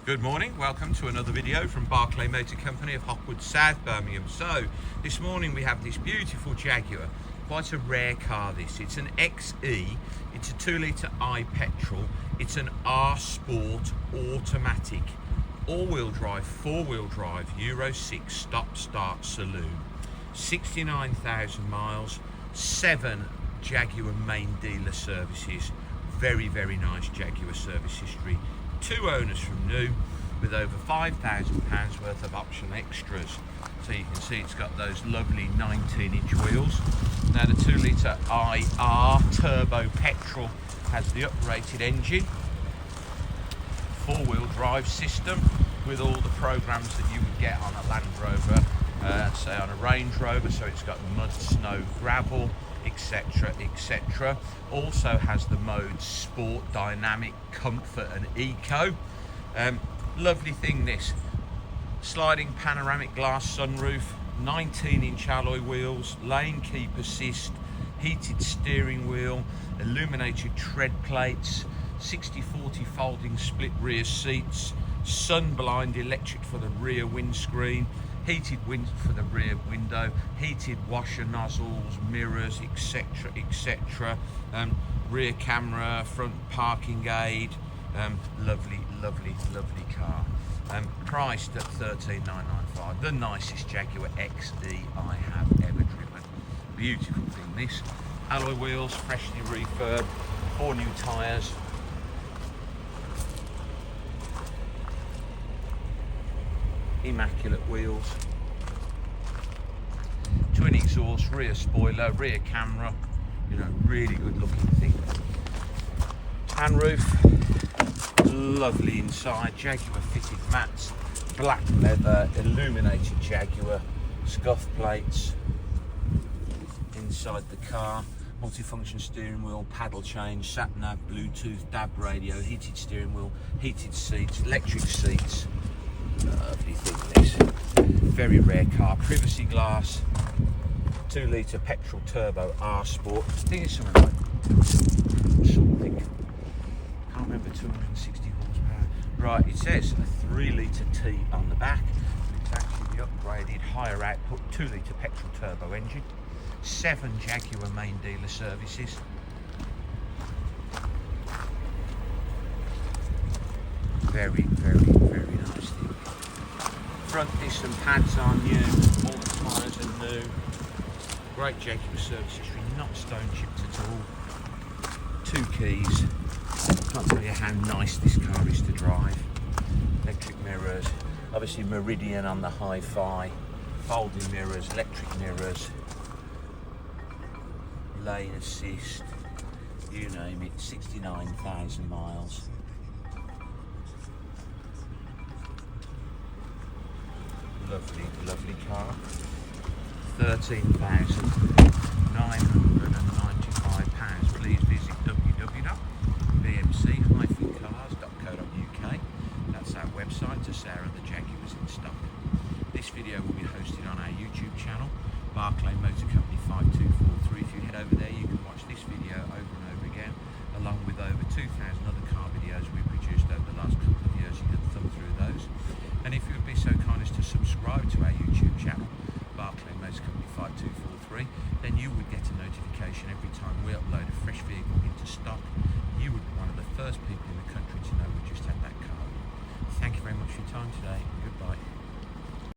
Good morning, welcome to another video from Barclay Motor Company of Hockwood, South Birmingham. So this morning we have this beautiful Jaguar, quite a rare car this. It's an XE, it's a 2 litre I petrol, it's an R Sport automatic, all-wheel drive, 4-wheel drive, Euro 6 stop-start saloon, 69,000 miles, 7 Jaguar main dealer services, very nice Jaguar service history. 2 owners from new, with over £5,000 worth of optional extras. So you can see it's got those lovely 19-inch wheels. Now the 2 litre IR turbo petrol has the uprated engine, 4-wheel drive system with all the programs that you would get on a Land Rover, say on a Range Rover. So it's got mud, snow, gravel, etc, etc. Also has the modes Sport, Dynamic, Comfort and Eco. Lovely thing this. Sliding panoramic glass sunroof, 19-inch alloy wheels, lane keep assist, heated steering wheel, illuminated tread plates, 60/40 folding split rear seats, sun blind electric for the rear windscreen, heated wind for the rear window, heated washer nozzles, mirrors, etc, etc. Rear camera, front parking aid. Lovely car. Priced at $13,995. The nicest Jaguar XE I have ever driven. Beautiful thing this. Alloy wheels, freshly refurbed, 4 new tyres. Immaculate wheels, twin exhaust, rear spoiler, rear camera, really good looking thing. Tan roof, lovely inside, Jaguar fitted mats, black leather, illuminated Jaguar, scuff plates inside the car, multifunction steering wheel, paddle change, sat nav, Bluetooth, DAB radio, heated steering wheel, heated seats, electric seats. Lovely thing this. Very rare car. Privacy glass, 2 litre petrol turbo R Sport. I think it's something can't remember, 260 horsepower. Right, it says a 3 litre T on the back. It's actually the upgraded higher output 2 litre petrol turbo engine. 7 Jaguar main dealer services. Very nice thing. Front disc and pads are new, all the tyres are new. Great Jaguar service history, not stone chipped at all. 2 keys. Can't tell you how nice this car is to drive. Electric mirrors, obviously Meridian on the hi-fi, folding mirrors, electric mirrors, lane assist, you name it. 69,000 miles. Lovely car. £13,995. Please visit www.bmc-cars.co.uk. That's our website to say the Jaguars in stock. This video will be hosted on our YouTube channel, Barclay Motor Company 5243. If you head over there, you can watch this video over and over again, along with over 2,000 other car videos we've produced over the last couple of years. You can thumb through those. And if you would be so kind as to subscribe to our YouTube channel, Barclay Motor Company 5243, then you would get a notification every time we upload a fresh vehicle into stock. You would be one of the first people in the country to know we just had that car. Thank you very much for your time today. Goodbye.